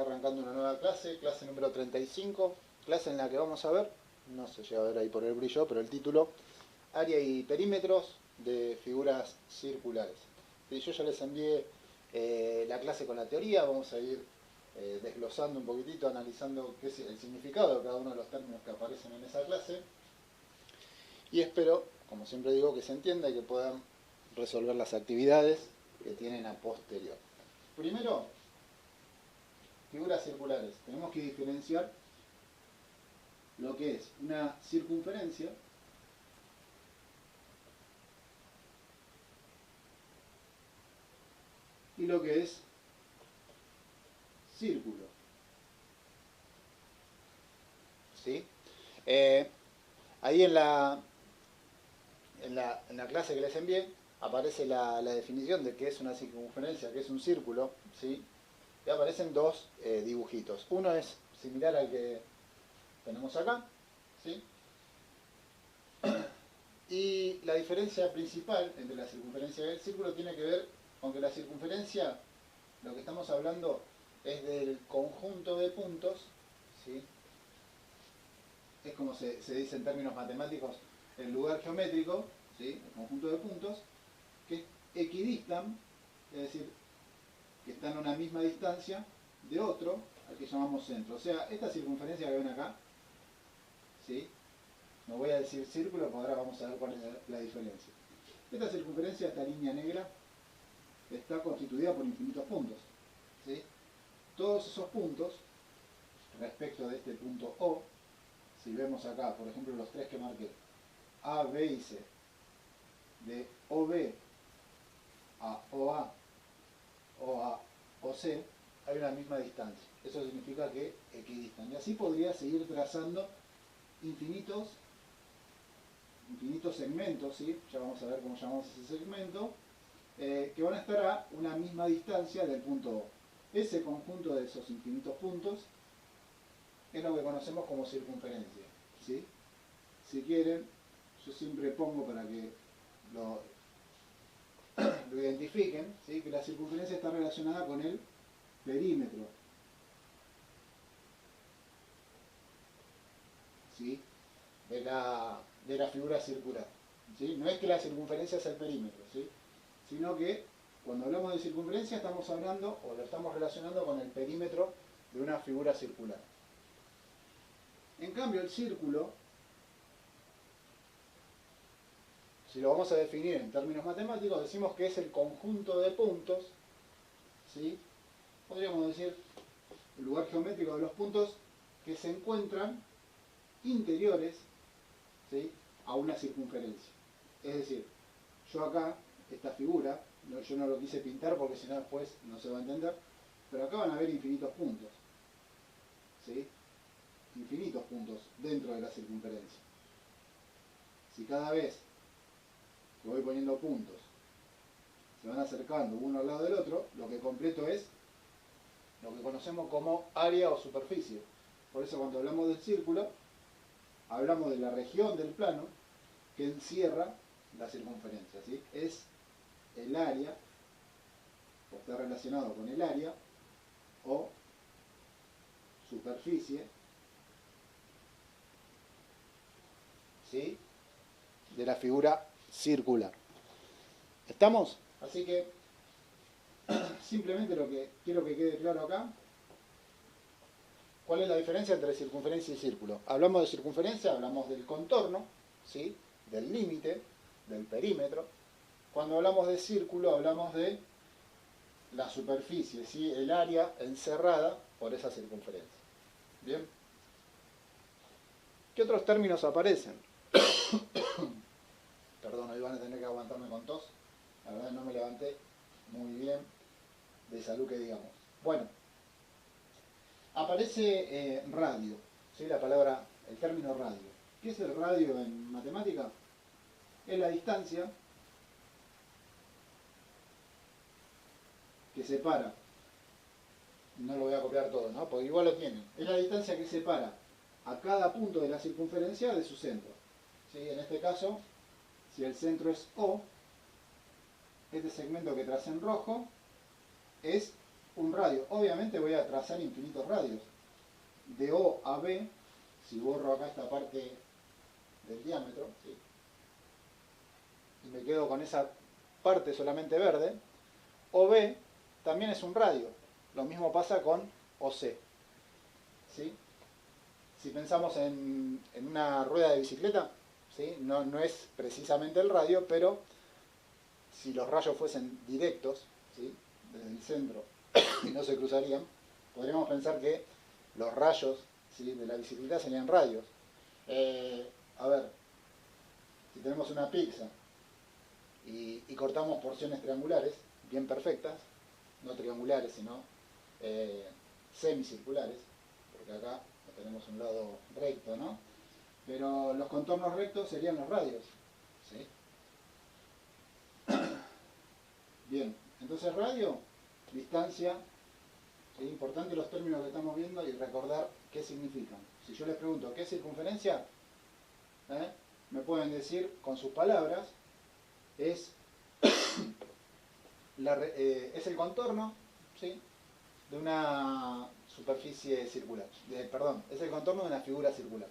arrancando una nueva clase, clase número 35, clase en la que vamos a ver, no se llega a ver ahí por el brillo, pero el título, área y perímetros de figuras circulares. Y yo ya les envié la clase con la teoría, vamos a ir desglosando un poquitito, analizando qué es el significado de cada uno de los términos que aparecen en esa clase. Y espero, como siempre digo, que se entienda y que puedan resolver las actividades que tienen a posterior. Primero, figuras circulares. Tenemos que diferenciar lo que es una circunferencia y lo que es círculo. ¿Sí? Ahí en la clase que les envié aparece la definición de qué es una circunferencia, qué es un círculo, ¿sí? Y aparecen dos dibujitos. Uno es similar al que tenemos acá, ¿sí? Y la diferencia principal entre la circunferencia y el círculo tiene que ver con que la circunferencia, lo que estamos hablando es del conjunto de puntos, ¿sí? Es como se dice en términos matemáticos, el lugar geométrico, ¿sí? El conjunto de puntos, que equidistan, es decir, que están a una misma distancia de otro, al que llamamos centro. O sea, esta circunferencia que ven acá, ¿sí? No voy a decir círculo porque ahora vamos a ver cuál es la diferencia. Esta circunferencia, esta línea negra, está constituida por infinitos puntos, ¿sí? Todos esos puntos, respecto de este punto O, si vemos acá, por ejemplo, los tres que marqué, A, B y C, de OB a OA, OA, OC, hay una misma distancia. Eso significa que equidistan. Y así podría seguir trazando infinitos segmentos, ¿sí? Ya vamos a ver cómo llamamos ese segmento, que van a estar a una misma distancia del punto O. Ese conjunto de esos infinitos puntos es lo que conocemos como circunferencia, ¿sí? Si quieren, yo siempre pongo para que lo identifiquen, ¿sí? Que la circunferencia está relacionada con el perímetro, ¿sí? de la figura circular, ¿sí? No es que la circunferencia sea el perímetro, ¿sí? Sino que cuando hablamos de circunferencia estamos hablando o lo estamos relacionando con el perímetro de una figura circular. En cambio el círculo, si lo vamos a definir en términos matemáticos, decimos que es el conjunto de puntos, ¿sí? Podríamos decir el lugar geométrico de los puntos que se encuentran interiores, ¿sí? A una circunferencia. Es decir, yo acá, esta figura, yo no lo quise pintar porque si no después no se va a entender, pero acá van a haber infinitos puntos, ¿sí? Infinitos puntos dentro de la circunferencia. Si cada vez que voy poniendo puntos se van acercando uno al lado del otro, lo que completo es lo que conocemos como área o superficie. Por eso cuando hablamos del círculo, hablamos de la región del plano que encierra la circunferencia, ¿sí? Es el área, o está relacionado con el área, o superficie, ¿sí? De la figura circular. ¿Estamos? Así que simplemente lo que quiero que quede claro acá, ¿cuál es la diferencia entre circunferencia y círculo? Hablamos de circunferencia, hablamos del contorno, ¿sí? Del límite, del perímetro. Cuando hablamos de círculo hablamos de la superficie, ¿sí? El área encerrada por esa circunferencia. ¿Bien? ¿Qué otros términos aparecen? Perdón, hoy van a tener que aguantarme con tos. La verdad no me levanté muy bien de salud que digamos. Bueno, aparece radio, ¿sí? La palabra, el término radio. ¿Qué es el radio en matemática? Es la distancia que separa, no lo voy a copiar todo, ¿no? Porque igual lo tienen. Es la distancia que separa a cada punto de la circunferencia de su centro, ¿sí? En este caso, si el centro es O, este segmento que tracé en rojo es un radio. Obviamente voy a trazar infinitos radios. De O a B, si borro acá esta parte del diámetro, ¿sí?, y me quedo con esa parte solamente verde, OB también es un radio. Lo mismo pasa con OC, ¿sí? Si pensamos en una rueda de bicicleta, ¿sí?, no es precisamente el radio, pero si los rayos fuesen directos, ¿sí?, desde el centro y no se cruzarían, podríamos pensar que los rayos, ¿sí?, de la bicicleta serían radios. A ver, si tenemos una pizza y cortamos porciones triangulares, bien perfectas, no triangulares, sino semicirculares, porque acá tenemos un lado recto, ¿no? Pero los contornos rectos serían los radios, ¿sí? Bien, entonces radio, distancia, es importante los términos que estamos viendo y recordar qué significan. Si yo les pregunto qué es circunferencia, me pueden decir con sus palabras, es el contorno, ¿sí?, de una superficie circular. Perdón, es el contorno de una figura circular.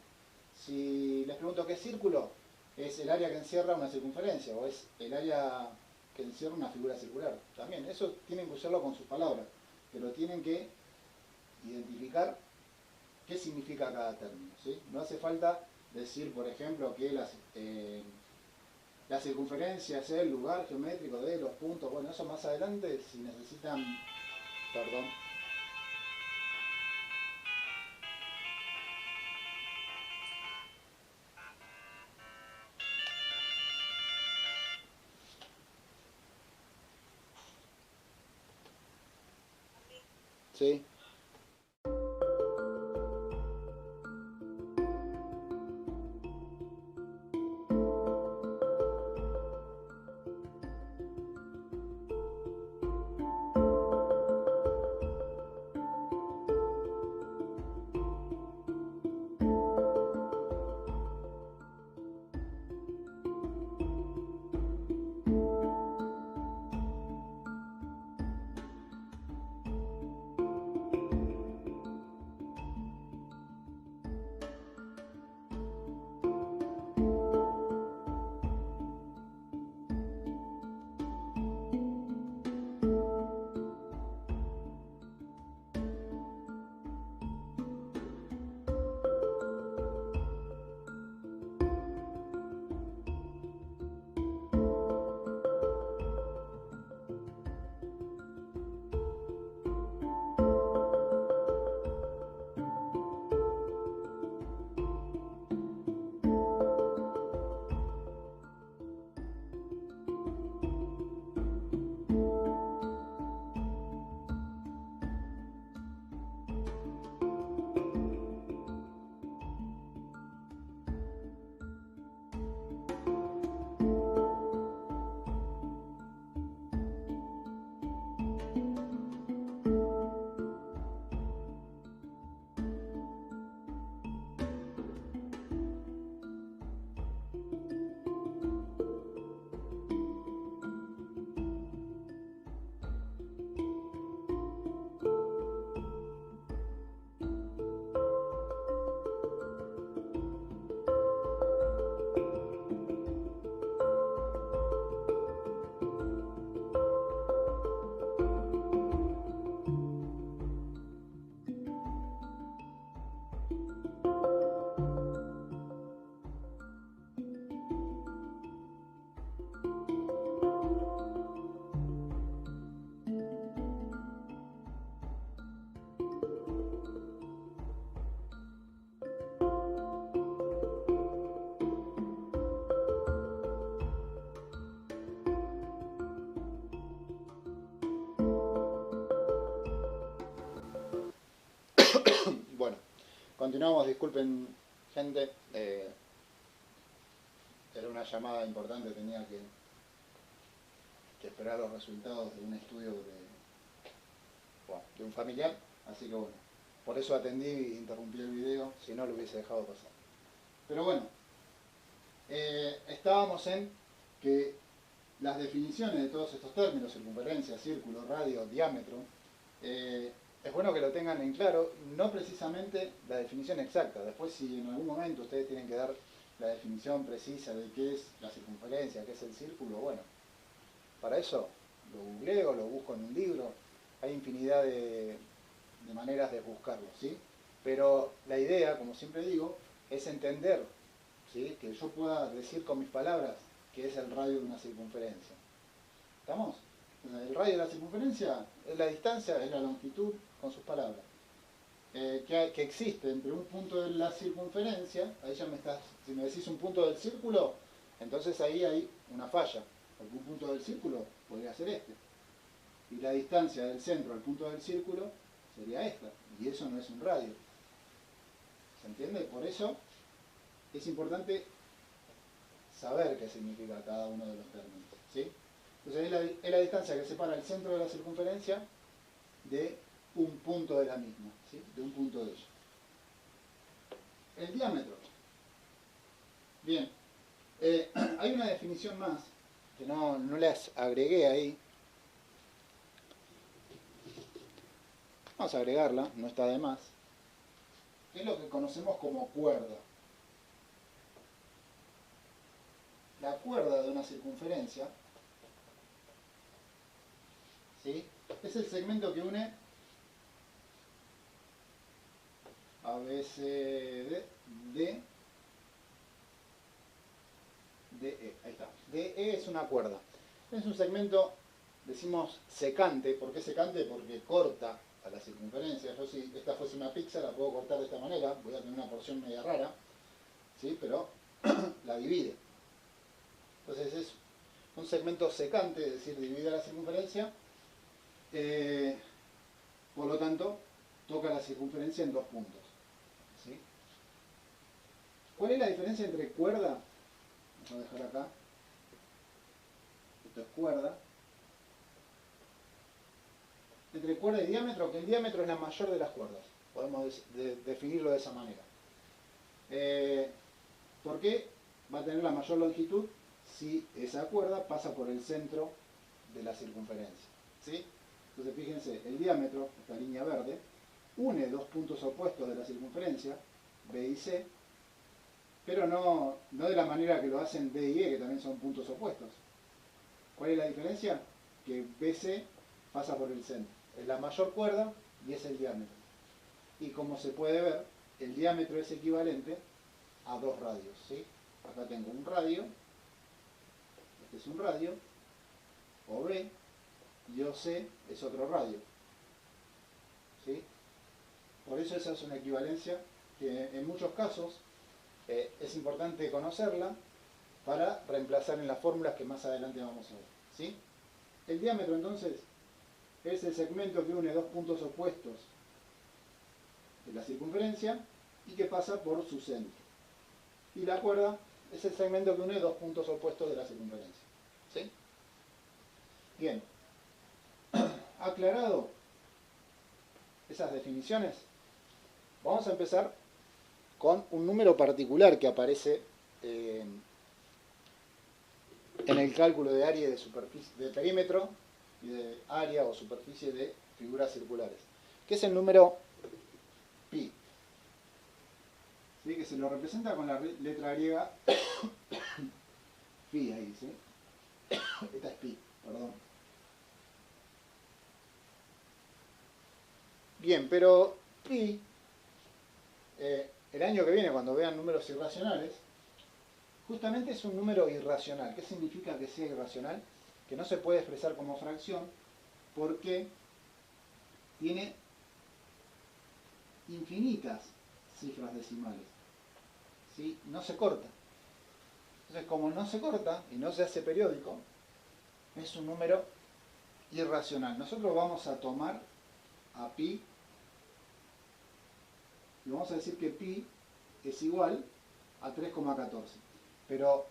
Si les pregunto qué es círculo, es el área que encierra una circunferencia, o es el área que encierra una figura circular. También, eso tienen que usarlo con sus palabras, pero tienen que identificar qué significa cada término, ¿sí? No hace falta decir, por ejemplo, que la circunferencia es el lugar geométrico de los puntos. Bueno, eso más adelante, si necesitan... Perdón. Sí. Bueno, continuamos, disculpen gente, era una llamada importante, tenía que esperar los resultados de un estudio de un familiar, así que bueno, por eso atendí e interrumpí el video, si no lo hubiese dejado pasar. Pero bueno, estábamos en que las definiciones de todos estos términos, circunferencia, círculo, radio, diámetro, es bueno que lo tengan en claro, no precisamente la definición exacta. Después, si en algún momento ustedes tienen que dar la definición precisa de qué es la circunferencia, qué es el círculo, bueno, para eso lo googleo, lo busco en un libro, hay infinidad de maneras de buscarlo, ¿sí? Pero la idea, como siempre digo, es entender, ¿sí?, que yo pueda decir con mis palabras qué es el radio de una circunferencia. ¿Estamos? El radio de la circunferencia es la distancia, es la longitud, con sus palabras. Que existe entre un punto de la circunferencia, ahí ya me estás, si me decís un punto del círculo, entonces ahí hay una falla, porque un punto del círculo podría ser este. Y la distancia del centro al punto del círculo sería esta, y eso no es un radio. ¿Se entiende? Por eso es importante saber qué significa cada uno de los términos, ¿sí? Entonces es la distancia que separa el centro de la circunferencia de un punto de la misma, ¿sí?, de un punto de ella. El diámetro. Bien, hay una definición más que no las agregué ahí. Vamos a agregarla, no está de más. Que es lo que conocemos como cuerda. La cuerda de una circunferencia, ¿sí?, es el segmento que une A, B, C, D, DE. Ahí está. DE es una cuerda. Es un segmento, decimos secante. ¿Por qué secante? Porque corta a la circunferencia. Yo, si esta fuese una pizza, la puedo cortar de esta manera. Voy a tener una porción media rara, ¿sí?, pero la divide. Entonces es un segmento secante, es decir, divide la circunferencia. Por lo tanto, toca la circunferencia en dos puntos, ¿sí? ¿Cuál es la diferencia entre cuerda? Vamos a dejar acá. Esto es cuerda. Entre cuerda y diámetro, que el diámetro es la mayor de las cuerdas. Podemos definirlo de esa manera. ¿Por qué va a tener la mayor longitud? Si esa cuerda pasa por el centro de la circunferencia, ¿sí? Entonces fíjense, el diámetro, esta línea verde, une dos puntos opuestos de la circunferencia, B y C, pero no de la manera que lo hacen D y E, que también son puntos opuestos. ¿Cuál es la diferencia? Que BC pasa por el centro. Es la mayor cuerda y es el diámetro. Y como se puede ver, el diámetro es equivalente a dos radios, ¿sí? Acá tengo un radio, este es un radio, OB, y OC es otro radio, ¿sí? Por eso esa es una equivalencia que en muchos casos es importante conocerla para reemplazar en las fórmulas que más adelante vamos a ver, ¿sí? El diámetro entonces es el segmento que une dos puntos opuestos de la circunferencia y que pasa por su centro. Y la cuerda es el segmento que une dos puntos opuestos de la circunferencia, ¿sí? Bien, aclarado esas definiciones, vamos a empezar con un número particular que aparece en el cálculo de área de superficie, de perímetro y de área o superficie de figuras circulares, que es el número pi, ¿sí?, que se lo representa con la letra griega pi ahí, ¿sí? Esta es pi, perdón. Bien, pero pi, el año que viene, cuando vean números irracionales, justamente es un número irracional. ¿Qué significa que sea irracional? Que no se puede expresar como fracción porque tiene infinitas cifras decimales, ¿sí? No se corta. Entonces, como no se corta y no se hace periódico, es un número irracional. Nosotros vamos a tomar a pi y vamos a decir que pi es igual a 3,14. Pero,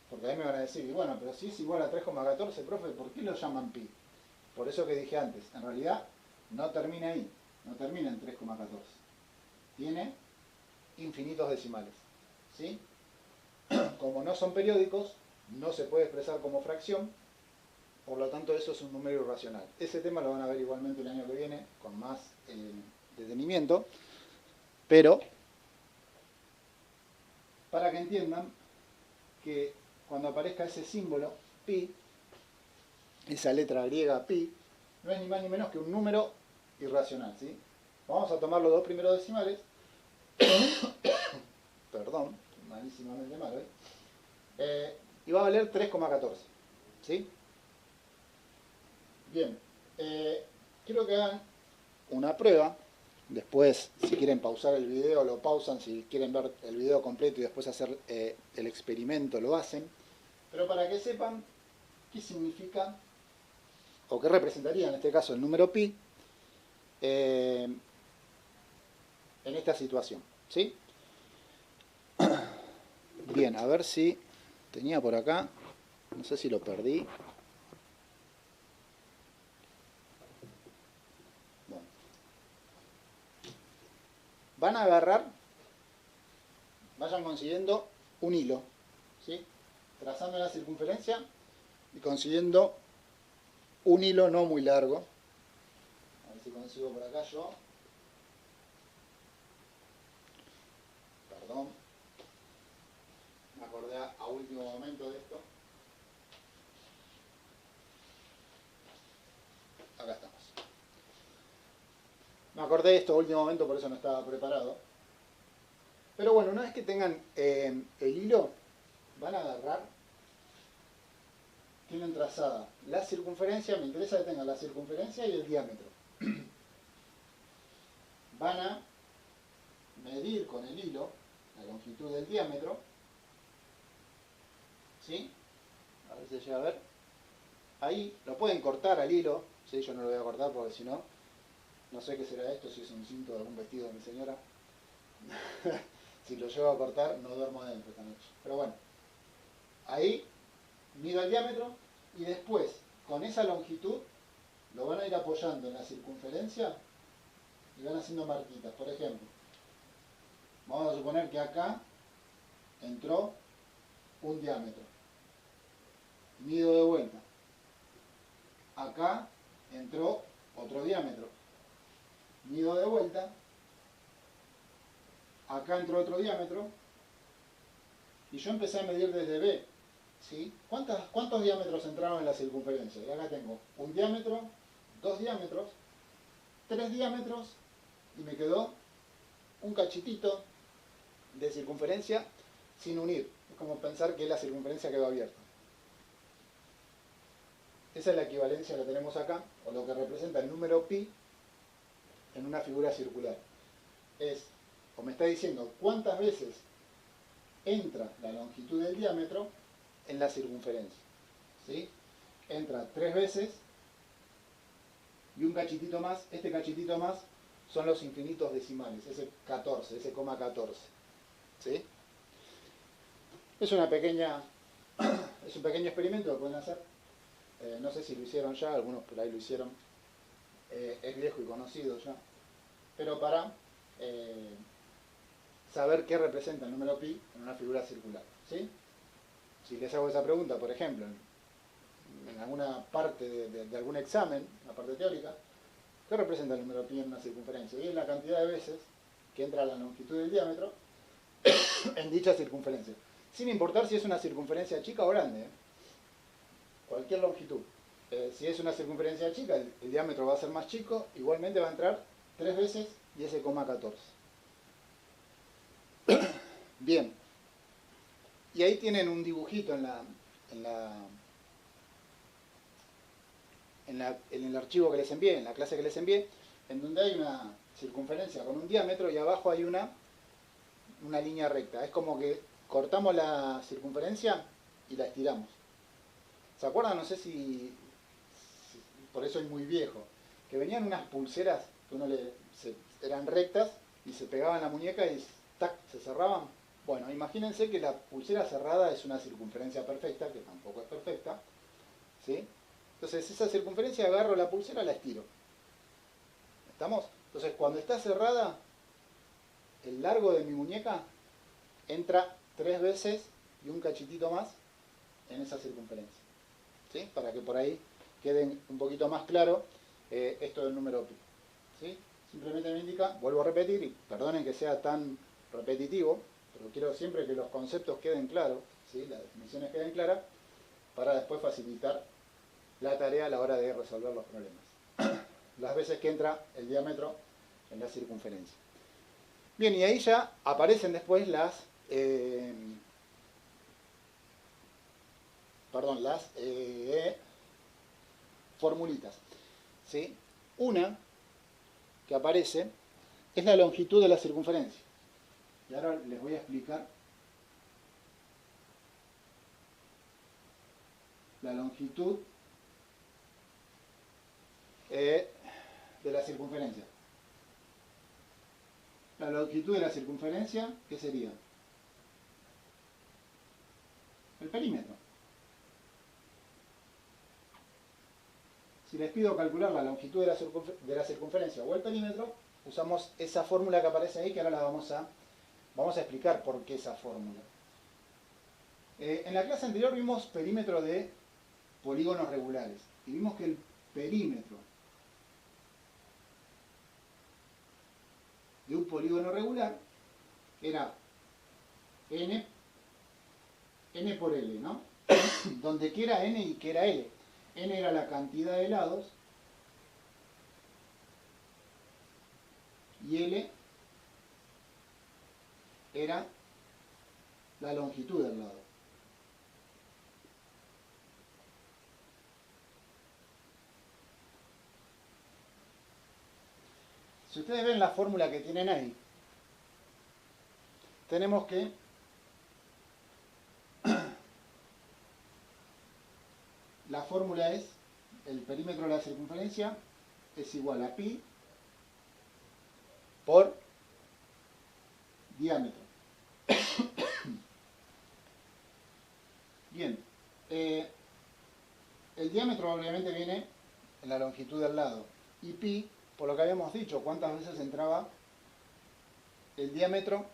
porque ahí me van a decir, y bueno, pero si es igual a 3,14, profe, ¿por qué lo llaman pi? Por eso que dije antes, en realidad no termina ahí, no termina en 3,14. Tiene infinitos decimales, ¿sí? Como no son periódicos, no se puede expresar como fracción, por lo tanto eso es un número irracional. Ese tema lo van a ver igualmente el año que viene, con más detenimiento, pero para que entiendan que cuando aparezca ese símbolo, pi, esa letra griega pi, no es ni más ni menos que un número irracional, ¿sí? Vamos a tomar los dos primeros decimales, perdón, malísimamente mal hoy, y va a valer 3,14, ¿sí? Bien, quiero que hagan una prueba. Después, si quieren pausar el video, lo pausan. Si quieren ver el video completo y después hacer el experimento, lo hacen. Pero para que sepan qué significa, o qué representaría en este caso el número pi, en esta situación, ¿sí? Bien, a ver si tenía por acá, no sé si lo perdí. Bueno. Van a agarrar, vayan consiguiendo un hilo, ¿sí? Trazando la circunferencia y consiguiendo un hilo no muy largo. A ver si consigo por acá yo. Perdón. Me acordé a último momento de esto. Acá estamos. Me acordé de esto a último momento, por eso no estaba preparado. Pero bueno, una vez que tengan el hilo, van a agarrar, tienen trazada la circunferencia, me interesa que tengan la circunferencia y el diámetro. Van a medir con el hilo la longitud del diámetro, ¿sí? A ver si se llega a ver. Ahí lo pueden cortar al hilo, ¿sí? Yo no lo voy a cortar porque si no, no sé qué será esto, si es un cinto de algún vestido de mi señora. Si lo llevo a cortar, no duermo adentro esta noche. Pero bueno, ahí mido el diámetro y después, con esa longitud, lo van a ir apoyando en la circunferencia y van haciendo marquitas. Por ejemplo, vamos a suponer que acá entró un diámetro. Mido de vuelta. Acá entró otro diámetro. Mido de vuelta. Acá entró otro diámetro. Y yo empecé a medir desde B. ¿Sí? ¿Cuántos diámetros entraron en la circunferencia? Y acá tengo un diámetro, dos diámetros, tres diámetros y me quedó un cachitito de circunferencia sin unir. Es como pensar que la circunferencia quedó abierta. Esa es la equivalencia que tenemos acá, o lo que representa el número pi en una figura circular. Es, o me está diciendo, cuántas veces entra la longitud del diámetro en la circunferencia. ¿Sí? Entra 3 veces y un cachitito más. Este cachitito más son los infinitos decimales, ese 14, ese coma 14. ¿Sí? Es un pequeño experimento que pueden hacer. No sé si lo hicieron ya, algunos por ahí lo hicieron. Es viejo y conocido ya. Pero para saber qué representa el número pi en una figura circular. ¿Sí? Si les hago esa pregunta, por ejemplo, en alguna parte de algún examen, la parte teórica, ¿qué representa el número pi en una circunferencia? Y es la cantidad de veces que entra la longitud del diámetro en dicha circunferencia. Sin importar si es una circunferencia chica o grande. Cualquier longitud. Si es una circunferencia chica, el diámetro va a ser más chico, igualmente va a entrar 3 veces y ese coma 14. Bien. Y ahí tienen un dibujito en el archivo que les envié, en la clase que les envié, en donde hay una circunferencia con un diámetro y abajo hay una línea recta. Es como que cortamos la circunferencia y la estiramos. ¿Se acuerdan? No sé si por eso es muy viejo, que venían unas pulseras que eran rectas y se pegaban en la muñeca y ¡tac!, se cerraban. Bueno, imagínense que la pulsera cerrada es una circunferencia perfecta, que tampoco es perfecta, ¿sí? Entonces esa circunferencia agarro la pulsera y la estiro. ¿Estamos? Entonces cuando está cerrada, el largo de mi muñeca entra 3 veces y un cachitito más en esa circunferencia. ¿Sí? Para que por ahí quede un poquito más claro esto del número pi. ¿Sí? Simplemente me indica, vuelvo a repetir, y perdonen que sea tan repetitivo, pero quiero siempre que los conceptos queden claros, ¿sí? Las definiciones queden claras, para después facilitar la tarea a la hora de resolver los problemas. Las veces que entra el diámetro en la circunferencia. Bien, y ahí ya aparecen después las formulitas. ¿Sí? Una que aparece es la longitud de la circunferencia. Y ahora les voy a explicar la longitud de la circunferencia. La longitud de la circunferencia, ¿qué sería? El perímetro. Si les pido calcular la longitud de la circunferencia o el perímetro, usamos esa fórmula que aparece ahí, que ahora la vamos a explicar por qué esa fórmula. En la clase anterior vimos perímetro de polígonos regulares y vimos que el perímetro de un polígono regular era n por L, ¿no? Donde que era n y que era L. N era la cantidad de lados y L era la longitud del lado. Si ustedes ven la fórmula que tienen ahí, tenemos que la fórmula es el perímetro de la circunferencia es igual a pi por diámetro. Bien, el diámetro obviamente viene en la longitud del lado y pi, por lo que habíamos dicho, cuántas veces entraba el diámetro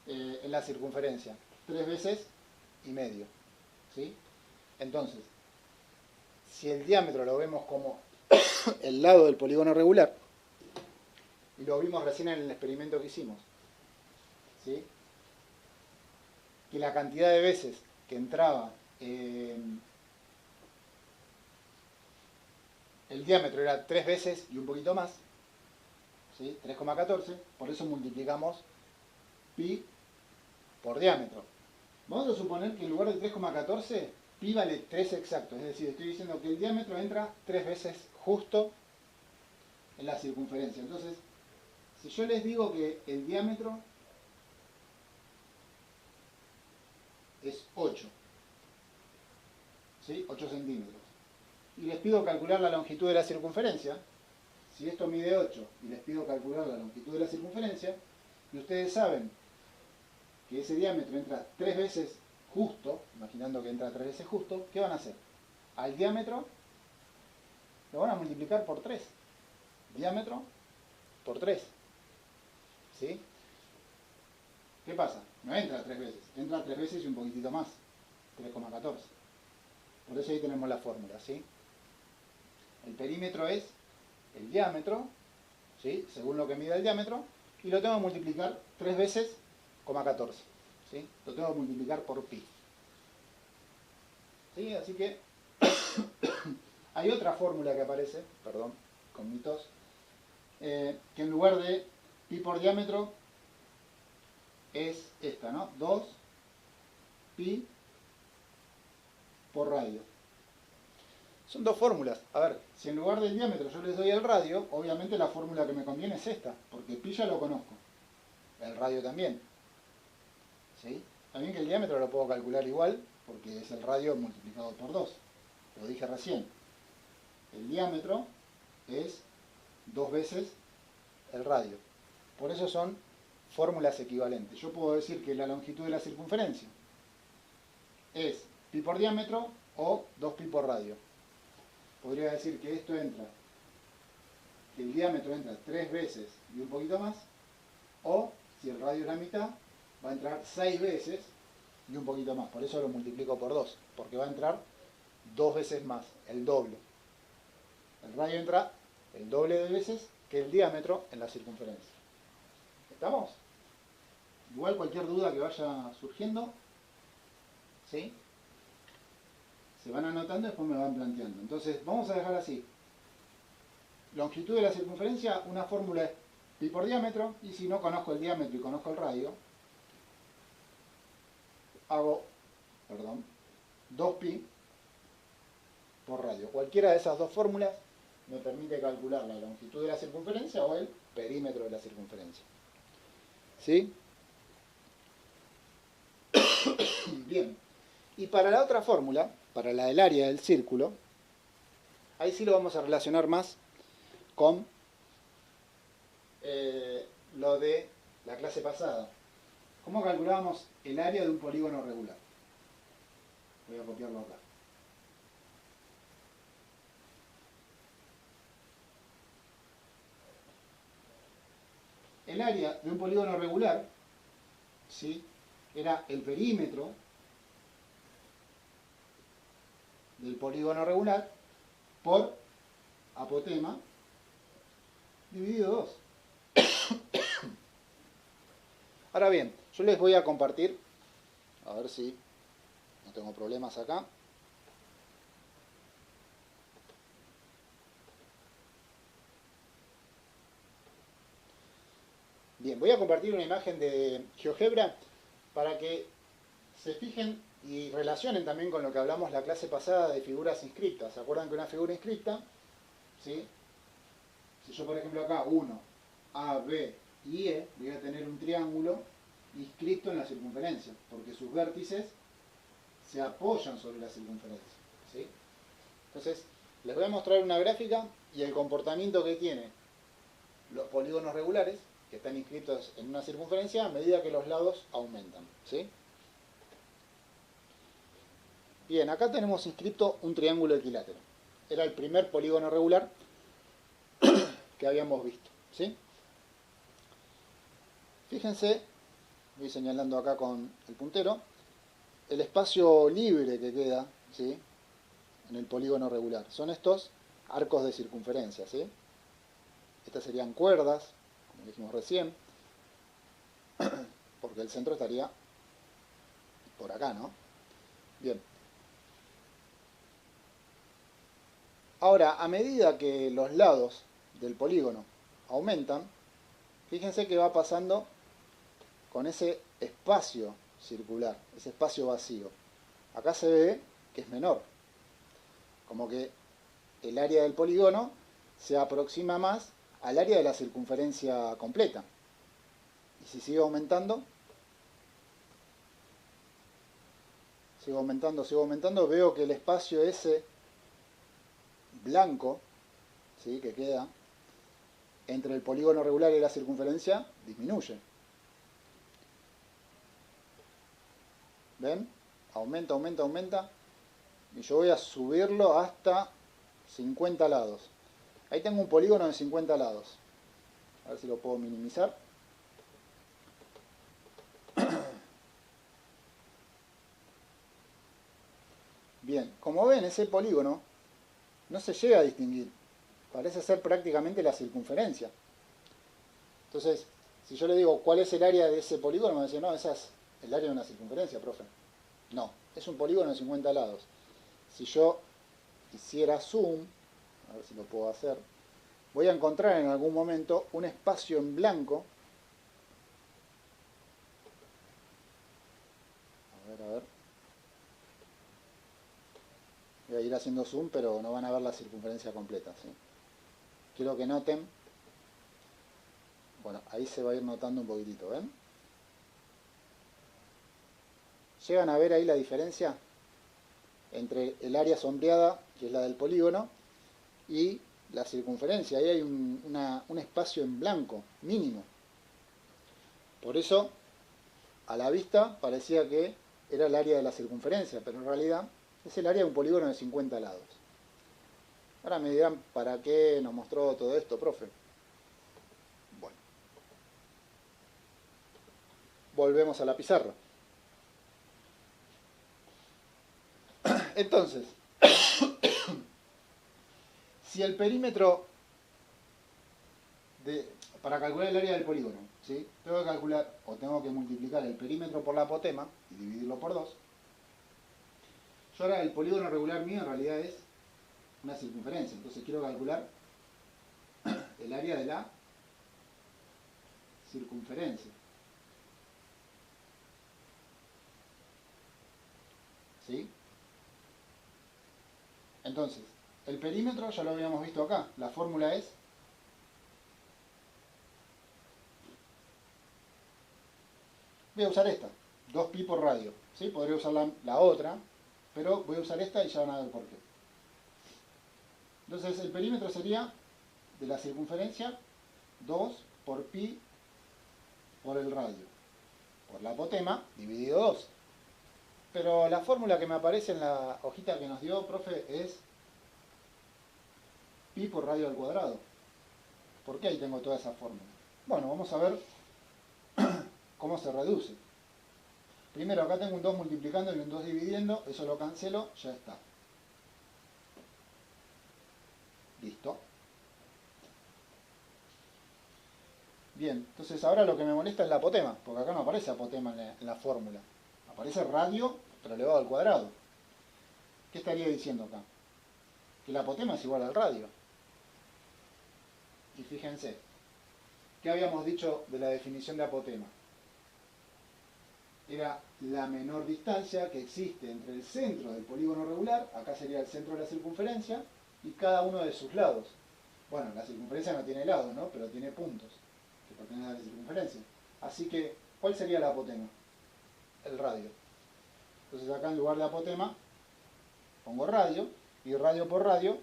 en la circunferencia, 3 veces y medio, ¿sí? Entonces, si el diámetro lo vemos como el lado del polígono regular, y lo vimos recién en el experimento que hicimos, ¿sí? Que la cantidad de veces que entraba el diámetro era 3 veces y un poquito más, ¿sí? 3,14, por eso multiplicamos pi por diámetro. Vamos a suponer que en lugar de 3,14, pi vale 3 exacto, es decir, estoy diciendo que el diámetro entra 3 veces justo en la circunferencia. Entonces, si yo les digo que el diámetro es 8, ¿sí? 8 centímetros, y les pido calcular la longitud de la circunferencia, si esto mide 8 y les pido calcular la longitud de la circunferencia, y ustedes saben que ese diámetro entra 3 veces justo, imaginando que entra 3 veces justo, ¿qué van a hacer? Al diámetro lo van a multiplicar por 3. Diámetro por 3. ¿Sí? ¿Qué pasa? No entra 3 veces, entra 3 veces y un poquitito más, 3,14. Por eso ahí tenemos la fórmula, ¿sí? El perímetro es el diámetro, ¿sí? Según lo que mida el diámetro, y lo tengo que multiplicar 3 veces, 14, ¿sí? Lo tengo que multiplicar por pi. ¿Sí? Así que hay otra fórmula que aparece, perdón, con mi tos, que en lugar de pi por diámetro es esta, ¿no? 2 pi por radio. Son dos fórmulas. A ver, si en lugar del diámetro yo les doy el radio, obviamente la fórmula que me conviene es esta, porque pi ya lo conozco. El radio también. ¿Sí? También que el diámetro lo puedo calcular igual, porque es el radio multiplicado por 2. Lo dije recién. El diámetro es 2 veces el radio. Por eso son fórmulas equivalentes. Yo puedo decir que la longitud de la circunferencia es pi por diámetro o 2 pi por radio. Podría decir que esto entra, que el diámetro entra 3 veces y un poquito más, o si el radio es la mitad, va a entrar 6 veces y un poquito más. Por eso lo multiplico por 2, porque va a entrar 2 veces más, el doble. El radio entra el doble de veces que el diámetro en la circunferencia. ¿Estamos? Igual cualquier duda que vaya surgiendo, ¿sí? Se van anotando y después me van planteando. Entonces, vamos a dejar así. Longitud de la circunferencia, una fórmula es pi por diámetro, y si no conozco el diámetro y conozco el radio, hago, 2pi por radio. Cualquiera de esas dos fórmulas me permite calcular la longitud de la circunferencia o el perímetro de la circunferencia. ¿Sí? Bien. Y para la otra fórmula, para la del área del círculo, ahí sí lo vamos a relacionar más con lo de la clase pasada. ¿Cómo calculábamos el área de un polígono regular? Voy a copiarlo acá. El área de un polígono regular, ¿sí?, era el perímetro del polígono regular por apotema dividido 2. Ahora bien, yo les voy a compartir, a ver si no tengo problemas acá. Bien, voy a compartir una imagen de GeoGebra para que se fijen y relacionen también con lo que hablamos la clase pasada de figuras inscriptas. ¿Se acuerdan que una figura inscripta, ¿sí?, si yo por ejemplo acá 1, A, B y E, voy a tener un triángulo inscripto en la circunferencia, porque sus vértices se apoyan sobre la circunferencia, ¿sí? Entonces, les voy a mostrar una gráfica y el comportamiento que tienen los polígonos regulares que están inscritos en una circunferencia a medida que los lados aumentan, ¿sí? Bien, acá tenemos inscrito un triángulo equilátero. Era el primer polígono regular que habíamos visto, ¿sí? Fíjense, voy señalando acá con el puntero, el espacio libre que queda, ¿sí?, en el polígono regular. Son estos arcos de circunferencia, ¿sí? Estas serían cuerdas, como dijimos recién, porque el centro estaría por acá, ¿no? Bien. Ahora, a medida que los lados del polígono aumentan, fíjense que va pasando con ese espacio circular, ese espacio vacío. Acá se ve que es menor, como que el área del polígono se aproxima más al área de la circunferencia completa. Y si sigue aumentando, sigo aumentando, veo que el espacio ese blanco, ¿sí?, que queda entre el polígono regular y la circunferencia disminuye. ¿Ven? Aumenta, aumenta, aumenta. Y yo voy a subirlo hasta 50 lados. Ahí tengo un polígono de 50 lados. A ver si lo puedo minimizar. Bien, como ven, ese polígono no se llega a distinguir. Parece ser prácticamente la circunferencia. Entonces, si yo le digo cuál es el área de ese polígono, me dice, no, esa es el área de una circunferencia, profe. No, es un polígono de 50 lados. Si yo hiciera zoom, a ver si lo puedo hacer, voy a encontrar en algún momento un espacio en blanco. A ver. Voy a ir haciendo zoom, pero no van a ver la circunferencia completa, ¿sí? Quiero que noten, bueno, ahí se va a ir notando un poquitito, ¿ven? ¿Llegan a ver ahí la diferencia entre el área sombreada, que es la del polígono, y la circunferencia? Ahí hay un espacio en blanco, mínimo. Por eso, a la vista, parecía que era el área de la circunferencia, pero en realidad es el área de un polígono de 50 lados. Ahora me dirán, ¿para qué nos mostró todo esto, profe? Bueno. Volvemos a la pizarra. Entonces, si si el perímetro, para calcular el área del polígono, ¿sí? Tengo que calcular, o tengo que multiplicar el perímetro por la apotema y dividirlo por 2. Yo ahora el polígono regular mío en realidad es una circunferencia, entonces quiero calcular el área de la circunferencia. ¿Sí? Entonces, el perímetro ya lo habíamos visto acá. La fórmula es voy a usar esta, 2pi por radio. ¿Sí? Podría usar la otra, pero voy a usar esta y ya van a ver por qué. Entonces el perímetro sería de la circunferencia 2 por pi por el radio. Por la apotema dividido 2. Pero la fórmula que me aparece en la hojita que nos dio, profe, es pi por radio al cuadrado. ¿Por qué ahí tengo toda esa fórmula? Bueno, vamos a ver cómo se reduce. Primero, acá tengo un 2 multiplicando y un 2 dividiendo, eso lo cancelo, ya está. Listo. Bien, entonces ahora lo que me molesta es la apotema, porque acá no aparece apotema en la fórmula. Aparece radio, pero elevado al cuadrado. ¿Qué estaría diciendo acá? Que la apotema es igual al radio. Y fíjense, ¿qué habíamos dicho de la definición de apotema? Era la menor distancia que existe entre el centro del polígono regular, acá sería el centro de la circunferencia, y cada uno de sus lados. Bueno, la circunferencia no tiene lados, ¿no? Pero tiene puntos que pertenecen a la circunferencia. Así que, ¿cuál sería la apotema? El radio. Entonces acá en lugar de apotema, pongo radio, y radio por radio,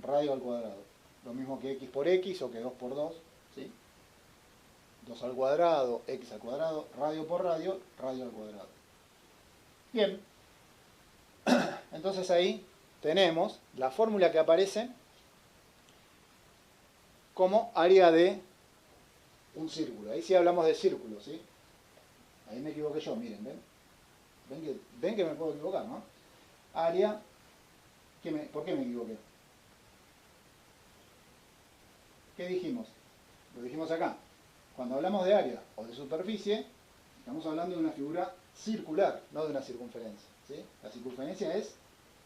radio al cuadrado. Lo mismo que x por x o que 2 por 2, ¿sí? 2 al cuadrado, x al cuadrado, radio por radio, radio al cuadrado. Bien, entonces ahí tenemos la fórmula que aparece como área de un círculo. Ahí sí hablamos de círculo, ¿sí? Ahí me equivoqué yo, miren, ¿ven? ¿Ven que me puedo equivocar, no? Área, ¿por qué me equivoqué? ¿Qué dijimos? Lo dijimos acá. Cuando hablamos de área o de superficie, estamos hablando de una figura circular, no de una circunferencia, ¿sí? La circunferencia es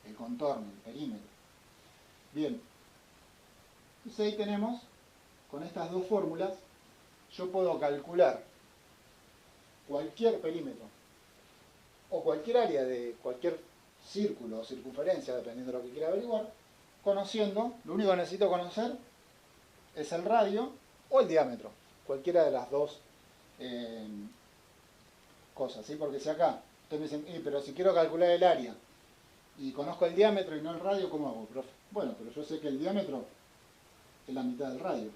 el contorno, el perímetro. Bien. Entonces ahí tenemos, con estas dos fórmulas, yo puedo calcular cualquier perímetro o cualquier área de cualquier círculo o circunferencia, dependiendo de lo que quiera averiguar, conociendo, lo único que necesito conocer es el radio o el diámetro, cualquiera de las dos cosas, ¿sí? Porque si acá, ustedes me dicen, pero si quiero calcular el área y conozco el diámetro y no el radio, ¿cómo hago, profe? Bueno, pero yo sé que el diámetro es la mitad del radio.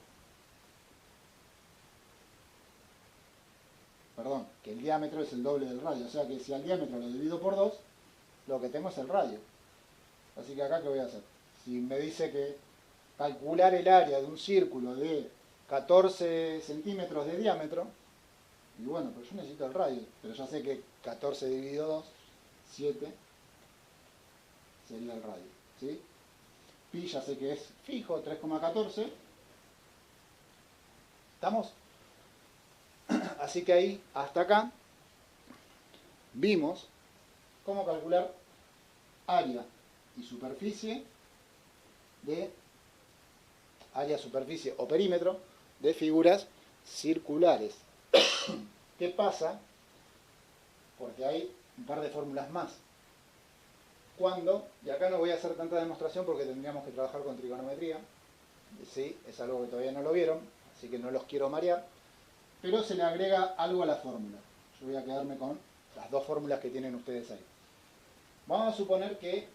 Perdón, que el diámetro es el doble del radio, o sea que si al diámetro lo divido por 2, lo que tengo es el radio. Así que acá, ¿qué voy a hacer? Si me dice que calcular el área de un círculo de 14 centímetros de diámetro, y bueno, pero yo necesito el radio, pero ya sé que 14 dividido 2, 7, sería el radio, ¿sí? Pi ya sé que es fijo, 3,14. ¿Estamos? Así que ahí, hasta acá, vimos cómo calcular área y superficie de área, superficie o perímetro de figuras circulares. ¿Qué pasa? Porque hay un par de fórmulas más. Cuando, y acá no voy a hacer tanta demostración porque tendríamos que trabajar con trigonometría, ¿sí? Es algo que todavía no lo vieron, así que no los quiero marear, pero se le agrega algo a la fórmula. Yo voy a quedarme con las dos fórmulas que tienen ustedes ahí. Vamos a suponer que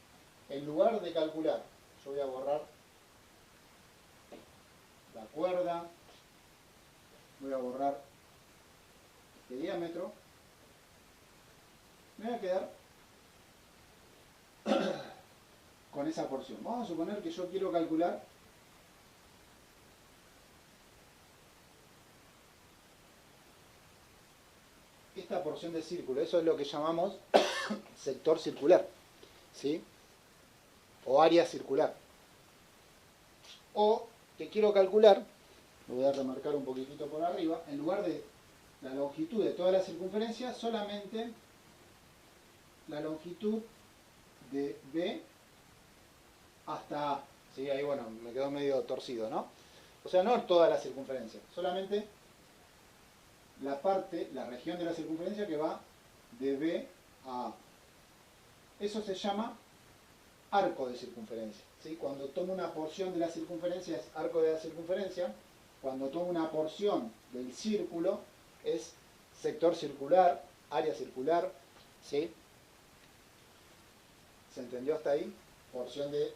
en lugar de calcular, yo voy a borrar la cuerda, voy a borrar este diámetro, me voy a quedar con esa porción. Vamos a suponer que yo quiero calcular esta porción de círculo. Eso es lo que llamamos sector circular, ¿sí? O área circular. O que quiero calcular, lo voy a remarcar un poquitito por arriba, en lugar de la longitud de toda la circunferencia, solamente la longitud de B hasta A. ¿Sí? Ahí bueno, me quedó medio torcido, ¿no? O sea, no toda la circunferencia, solamente la parte, la región de la circunferencia que va de B a A. Eso se llama arco de circunferencia. ¿Sí? Cuando tomo una porción de la circunferencia es arco de la circunferencia. Cuando tomo una porción del círculo es sector circular, área circular. ¿Sí? ¿Se entendió hasta ahí? Porción de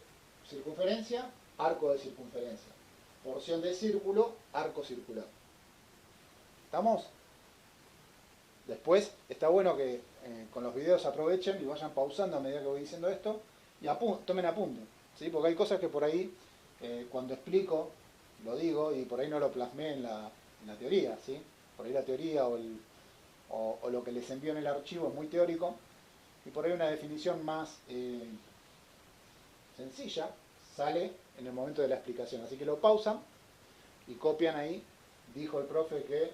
circunferencia, arco de circunferencia. Porción de círculo, arco circular. ¿Estamos? Después está bueno que con los videos aprovechen y vayan pausando a medida que voy diciendo esto y tomen apunte, ¿sí? Porque hay cosas que por ahí cuando explico lo digo y por ahí no lo plasmé en la teoría, ¿sí? Por ahí la teoría o lo que les envío en el archivo es muy teórico y por ahí una definición más sencilla sale en el momento de la explicación. Así que lo pausan y copian ahí. Dijo el profe que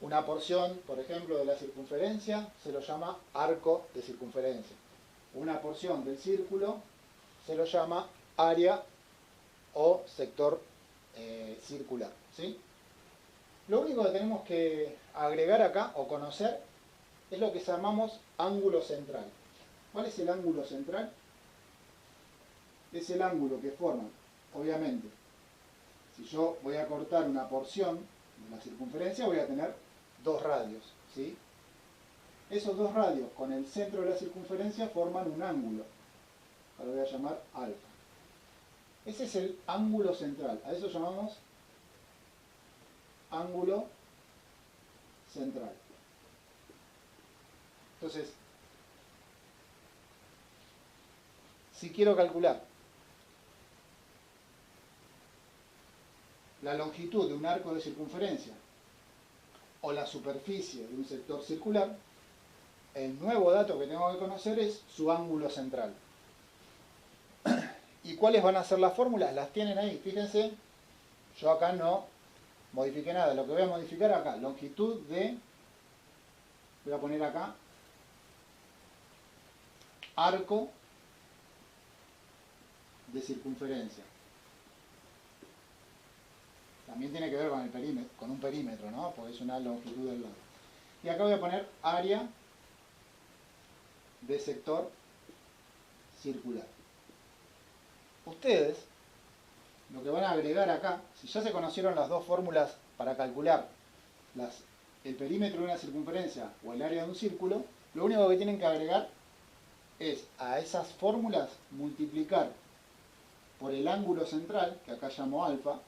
una porción, por ejemplo, de la circunferencia se lo llama arco de circunferencia. Una porción del círculo se lo llama área o sector circular. ¿Sí? Lo único que tenemos que agregar acá o conocer es lo que llamamos ángulo central. ¿Cuál es el ángulo central? Es el ángulo que forma, obviamente, si yo voy a cortar una porción de la circunferencia voy a tener dos radios, ¿sí? Esos dos radios con el centro de la circunferencia forman un ángulo, lo voy a llamar alfa. Ese es el ángulo central, a eso llamamos ángulo central. Entonces, si quiero calcular la longitud de un arco de circunferencia o la superficie de un sector circular, el nuevo dato que tengo que conocer es su ángulo central. ¿Y cuáles van a ser las fórmulas? Las tienen ahí, fíjense, yo acá no modifiqué nada, lo que voy a modificar acá, longitud de, voy a poner acá, arco de circunferencia. También tiene que ver con el perímetro, con un perímetro, ¿no? Porque es una longitud del lado. Y acá voy a poner área de sector circular. Ustedes, lo que van a agregar acá, si ya se conocieron las dos fórmulas para calcular el perímetro de una circunferencia o el área de un círculo, lo único que tienen que agregar es a esas fórmulas multiplicar por el ángulo central, que acá llamo alfa,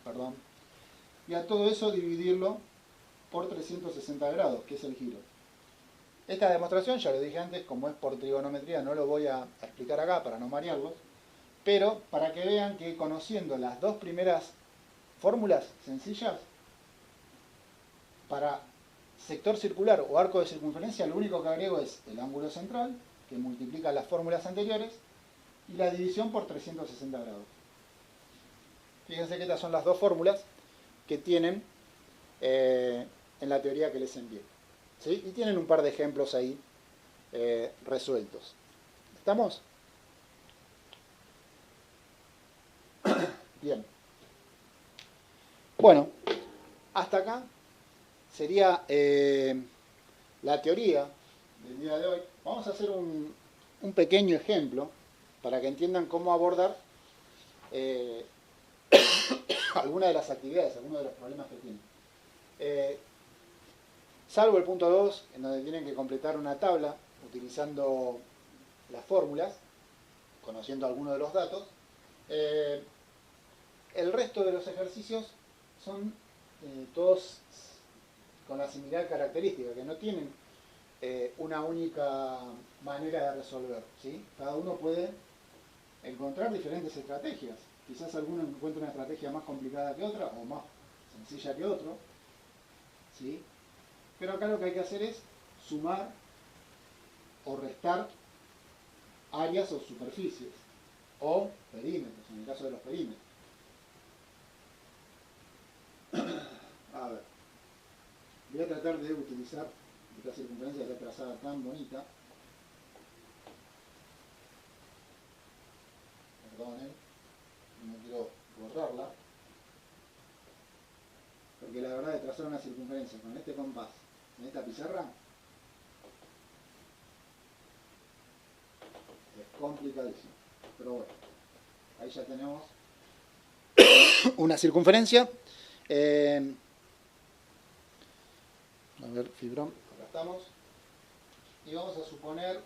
perdón, y a todo eso dividirlo por 360 grados, que es el giro. Esta demostración, ya lo dije antes, como es por trigonometría, no lo voy a explicar acá para no marearlos, pero para que vean que conociendo las dos primeras fórmulas sencillas, para sector circular o arco de circunferencia, lo único que agrego es el ángulo central, que multiplica las fórmulas anteriores, y la división por 360 grados. Fíjense que estas son las dos fórmulas que tienen en la teoría que les envié. ¿Sí? Y tienen un par de ejemplos ahí resueltos. ¿Estamos? Bien. Bueno, hasta acá sería la teoría del día de hoy. Vamos a hacer un pequeño ejemplo para que entiendan cómo abordar algunas de las actividades, algunos de los problemas que tienen. Salvo el punto 2, en donde tienen que completar una tabla utilizando las fórmulas, conociendo algunos de los datos. El resto de los ejercicios son todos con la similar característica, que no tienen una única manera de resolver, ¿sí? Cada uno puede encontrar diferentes estrategias. Quizás alguno encuentre una estrategia más complicada que otra o más sencilla que otro, ¿sí? Pero acá lo que hay que hacer es sumar o restar áreas o superficies. o perímetros, en el caso de los perímetros. A ver, voy a tratar de utilizar esta circunferencia que está trazada tan bonita. Perdonen, no quiero borrarla, porque la verdad de trazar una circunferencia con este compás en esta pizarra es complicadísimo, pero bueno, ahí ya tenemos una circunferencia. A ver, fibrón, acá estamos, y vamos a suponer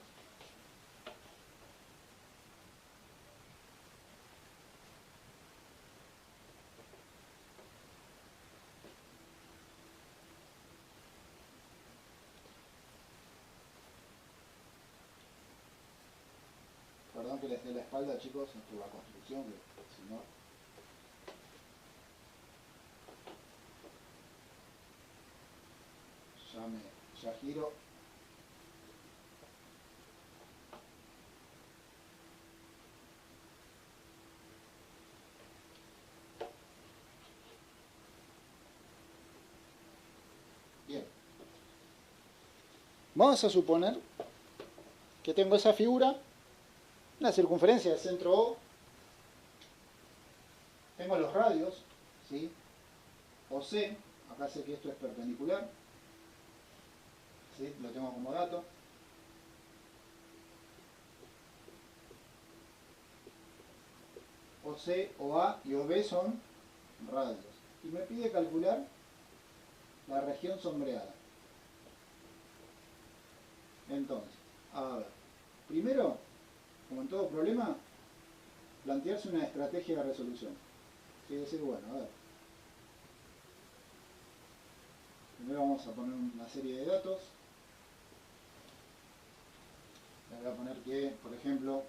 perdón que les dé la espalda, chicos, es por la construcción, que si no... Ya giro. Bien. Vamos a suponer que tengo esa figura, una circunferencia de centro O, tengo los radios, ¿sí? OC, acá sé que esto es perpendicular, ¿sí? Lo tengo como dato. OC, OA y OB son radios. Y me pide calcular la región sombreada. Entonces, a ver, primero, como en todo problema, plantearse una estrategia de resolución. Es decir, bueno, a ver, primero vamos a poner una serie de datos. Le voy a poner que, por ejemplo,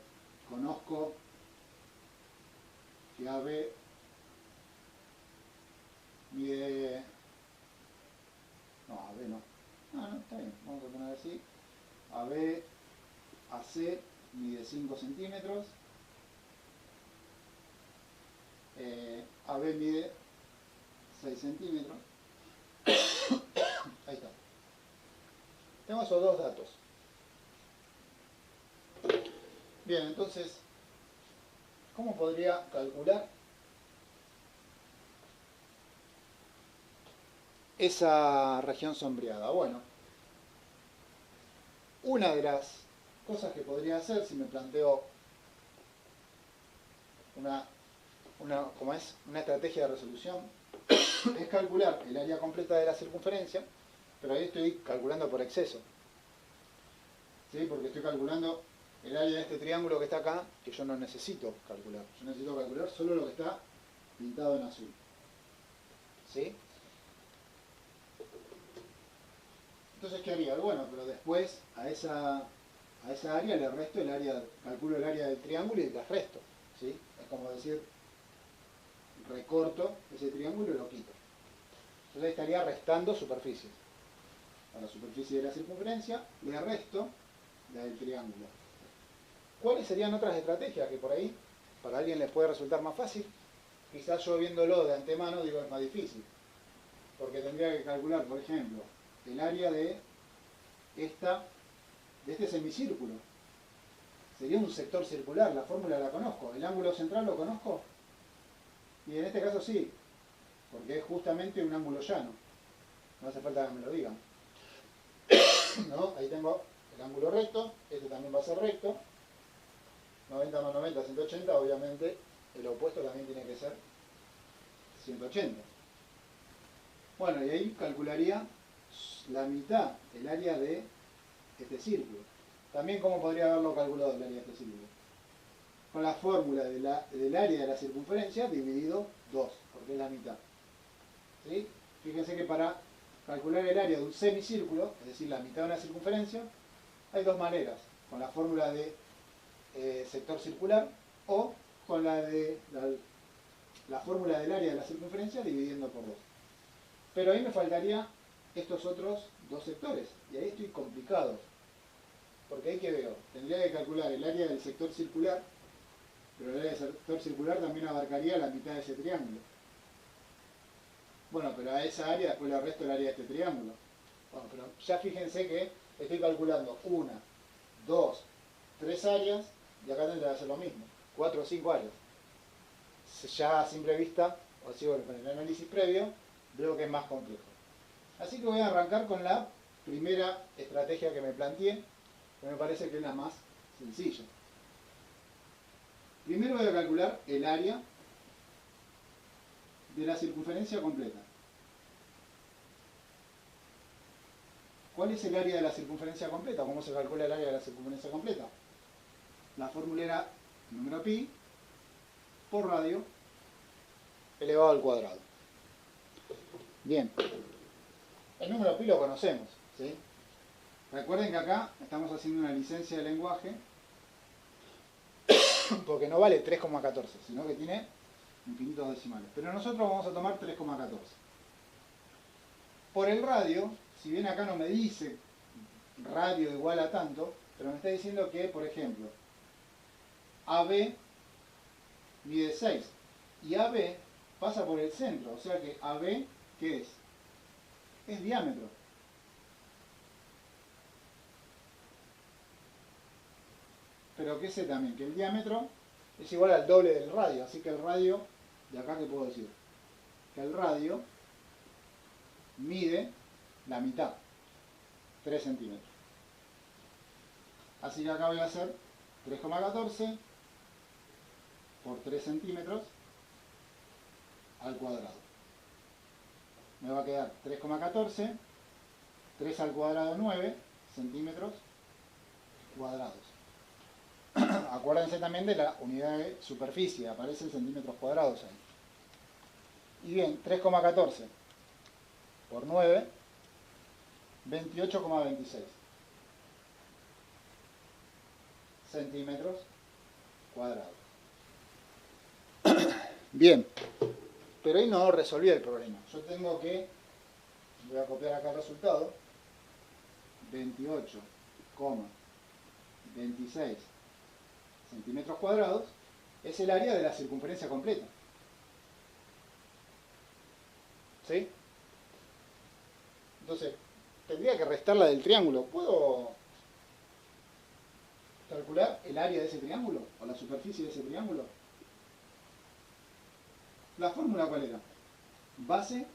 conozco que AB mide... No, AB no. No, está bien, vamos a poner así. AB, AC mide 5 centímetros. AB mide 6 centímetros. Ahí está. Tengo esos dos datos. Bien, entonces, ¿cómo podría calcular esa región sombreada? Bueno, una de las cosas que podría hacer si me planteo una estrategia de resolución es calcular el área completa de la circunferencia, pero ahí estoy calculando por exceso, ¿sí? Porque estoy calculando el área de este triángulo que está acá, que yo no necesito calcular. Yo necesito calcular solo lo que está pintado en azul, ¿sí? Entonces, ¿qué haría? Bueno, pero después a esa área le resto el área, calculo el área del triángulo y las resto, ¿sí? Es como decir, recorto ese triángulo y lo quito. Entonces estaría restando superficies. A la superficie de la circunferencia le resto la del triángulo. ¿Cuáles serían otras estrategias que por ahí para alguien les puede resultar más fácil? Quizás yo viéndolo de antemano digo es más difícil, porque tendría que calcular, por ejemplo, el área de este semicírculo. Sería un sector circular, la fórmula la conozco, el ángulo central lo conozco, y en este caso sí, porque es justamente un ángulo llano. No hace falta que me lo digan. ¿No? Ahí tengo el ángulo recto, este también va a ser recto. 90 más 90, 180, obviamente el opuesto también tiene que ser 180. Bueno, y ahí calcularía la mitad, el área de este círculo. También, ¿cómo podría haberlo calculado el área de este círculo? Con la fórmula del área de la circunferencia dividido 2, porque es la mitad. ¿Sí? Fíjense que para calcular el área de un semicírculo, es decir, la mitad de una circunferencia, hay dos maneras. Con la fórmula de sector circular o con la fórmula del área de la circunferencia dividiendo por 2. Pero ahí me faltaría estos otros dos sectores, y ahí estoy complicado. Porque ahí que veo, tendría que calcular el área del sector circular pero el área del sector circular también abarcaría la mitad de ese triángulo. Bueno, pero a esa área después le resto el área de este triángulo. Bueno, pero ya fíjense que estoy calculando 1, 2, 3 áreas, y acá tendrá que hacer lo mismo, 4 o 5 áreas. Ya a simple vista, o sigo con el análisis previo, veo que es más complejo. Así que voy a arrancar con la primera estrategia que me planteé, que me parece que es la más sencilla. Primero voy a calcular el área de la circunferencia completa. ¿Cuál es el área de la circunferencia completa? ¿Cómo se calcula el área de la circunferencia completa? La fórmula era número pi por radio elevado al cuadrado. Bien, el número pi lo conocemos, ¿sí? Recuerden que acá estamos haciendo una licencia de lenguaje porque no vale 3,14, sino que tiene infinitos decimales. Pero nosotros vamos a tomar 3,14. Por el radio, si bien acá no me dice radio igual a tanto, pero me está diciendo que, por ejemplo, AB mide 6 y AB pasa por el centro, o sea que AB, ¿qué es? Es diámetro. Pero ¿qué sé también? Que el diámetro es igual al doble del radio, así que el radio, de acá, ¿qué puedo decir? Que el radio mide la mitad, 3 centímetros. Así que acá voy a hacer 3,14 por 3 centímetros al cuadrado. Me va a quedar 3,14, 3 al cuadrado 9 centímetros cuadrados. Acuérdense también de la unidad de superficie, aparecen centímetros cuadrados ahí. Y bien, 3,14 por 9, 28,26 centímetros cuadrados. Bien, pero ahí no resolví el problema. Yo tengo que, voy a copiar acá el resultado, 28,26 centímetros cuadrados es el área de la circunferencia completa. ¿Sí? Entonces, tendría que restarla del triángulo. ¿Puedo calcular el área de ese triángulo? ¿O la superficie de ese triángulo? ¿La fórmula cuál era? Base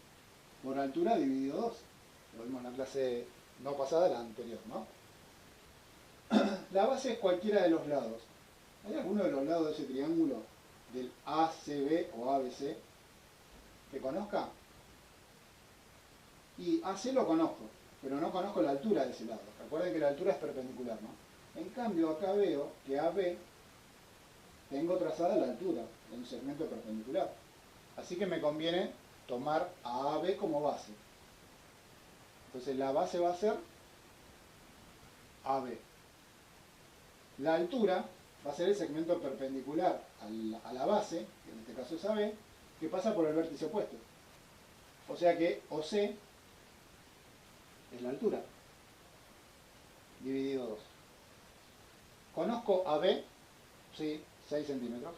por altura dividido 2. Lo vimos en la clase no pasada, la anterior, ¿no? La base es cualquiera de los lados. ¿Hay alguno de los lados de ese triángulo, del ACB o ABC, que conozca? Y AC lo conozco, pero no conozco la altura de ese lado. Recuerden que la altura es perpendicular, ¿no? En cambio, acá veo que AB tengo trazada la altura de un segmento perpendicular. Así que me conviene tomar a AB como base. Entonces la base va a ser AB. La altura va a ser el segmento perpendicular a la base, que en este caso es AB, que pasa por el vértice opuesto. O sea que OC es la altura, dividido 2. Conozco AB, sí, 6 centímetros.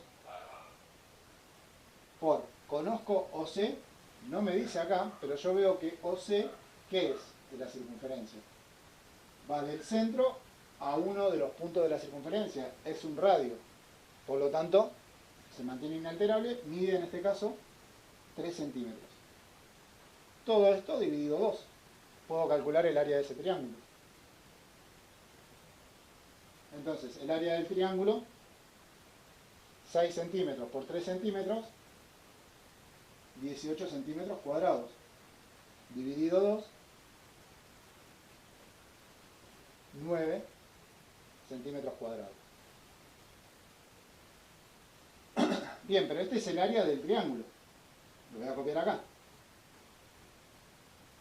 Conozco OC, no me dice acá, pero yo veo que OC, ¿qué es de la circunferencia? Va del centro a uno de los puntos de la circunferencia, es un radio. Por lo tanto, se mantiene inalterable, mide en este caso 3 centímetros. Todo esto dividido 2. Puedo calcular el área de ese triángulo. Entonces, el área del triángulo, 6 centímetros por 3 centímetros, 18 centímetros cuadrados. Dividido 2, 9 centímetros cuadrados. Bien, pero este es el área del triángulo. Lo voy a copiar acá.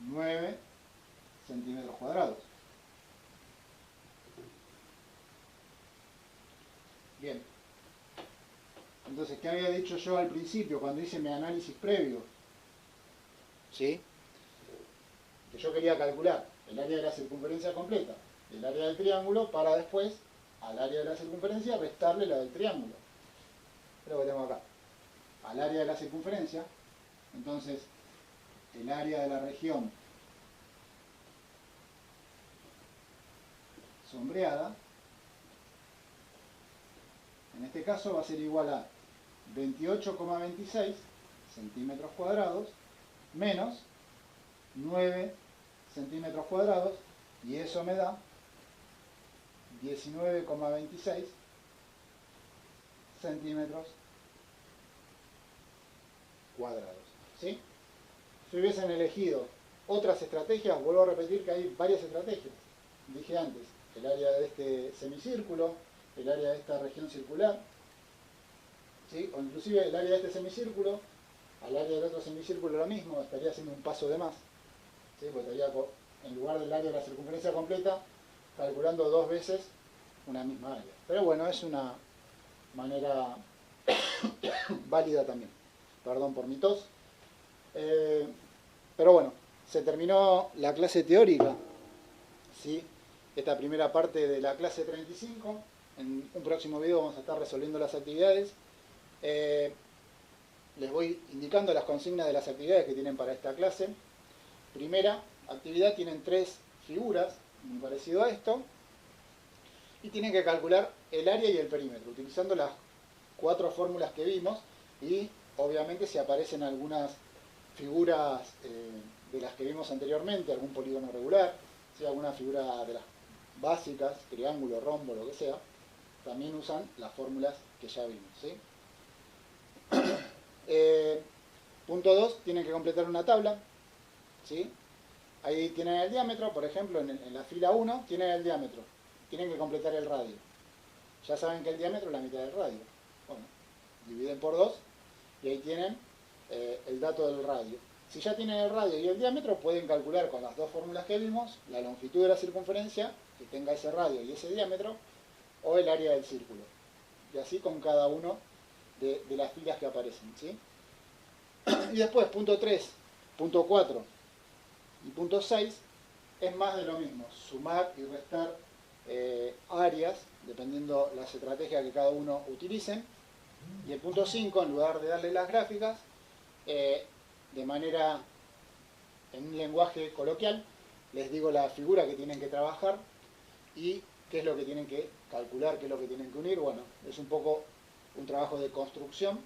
9 centímetros cuadrados. Bien. Entonces, ¿qué había dicho yo al principio cuando hice mi análisis previo? ¿Sí? Que yo quería calcular el área de la circunferencia completa, el área del triángulo, para después, al área de la circunferencia, restarle la del triángulo. es lo que tengo acá, al área de la circunferencia. Entonces, el área de la región sombreada, en este caso va a ser igual a 28,26 centímetros cuadrados menos 9 centímetros cuadrados, y eso me da 19,26 centímetros cuadrados. ¿Sí? Si hubiesen elegido otras estrategias, vuelvo a repetir que hay varias estrategias. Dije antes, el área de este semicírculo, el área de esta región circular, ¿sí? O inclusive el área de este semicírculo, al área del otro semicírculo lo mismo, estaría haciendo un paso de más, ¿sí? Porque estaría, en lugar del área de la circunferencia completa, calculando 2 veces una misma área. Pero bueno, es una manera válida también. Perdón por mi tos. Pero bueno, se terminó la clase teórica, ¿sí? Esta primera parte de la clase 35. En un próximo video vamos a estar resolviendo las actividades. Les voy indicando las consignas de las actividades que tienen para esta clase. Primera actividad, tienen 3 figuras, muy parecido a esto, y tienen que calcular el área y el perímetro, utilizando las 4 fórmulas que vimos, y obviamente si aparecen algunas figuras de las que vimos anteriormente, algún polígono regular, ¿sí? Alguna figura de las básicas, triángulo, rombo, lo que sea, también usan las fórmulas que ya vimos, ¿sí? Punto 2, tienen que completar una tabla, ¿sí? Ahí tienen el diámetro, por ejemplo, en la fila 1 tienen el diámetro, tienen que completar el radio. Ya saben que el diámetro es la mitad del radio. Bueno, dividen por 2 y ahí tienen el dato del radio. Si ya tienen el radio y el diámetro, pueden calcular con las 2 fórmulas que vimos la longitud de la circunferencia, que tenga ese radio y ese diámetro, o el área del círculo. Y así con cada uno de las filas que aparecen, ¿sí? Y después, punto 3, punto 4 y punto 6 es más de lo mismo, sumar y restar áreas, dependiendo las estrategias que cada uno utilicen. Y el punto 5, en lugar de darle las gráficas, de manera, en un lenguaje coloquial, les digo la figura que tienen que trabajar y qué es lo que tienen que calcular, qué es lo que tienen que unir. Bueno, es un poco un trabajo de construcción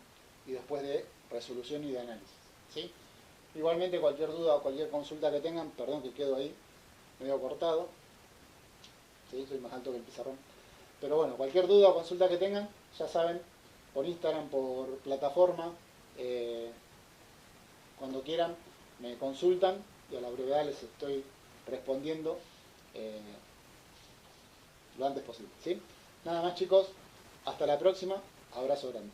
y después de resolución y de análisis, ¿sí? Igualmente, cualquier duda o cualquier consulta que tengan, perdón que quedo ahí medio cortado, ¿sí? Soy más alto que el pizarrón, pero bueno, cualquier duda o consulta que tengan, ya saben, por Instagram, por plataforma, cuando quieran me consultan y a la brevedad les estoy respondiendo lo antes posible, ¿sí? Nada más, chicos, hasta la próxima, abrazo grande.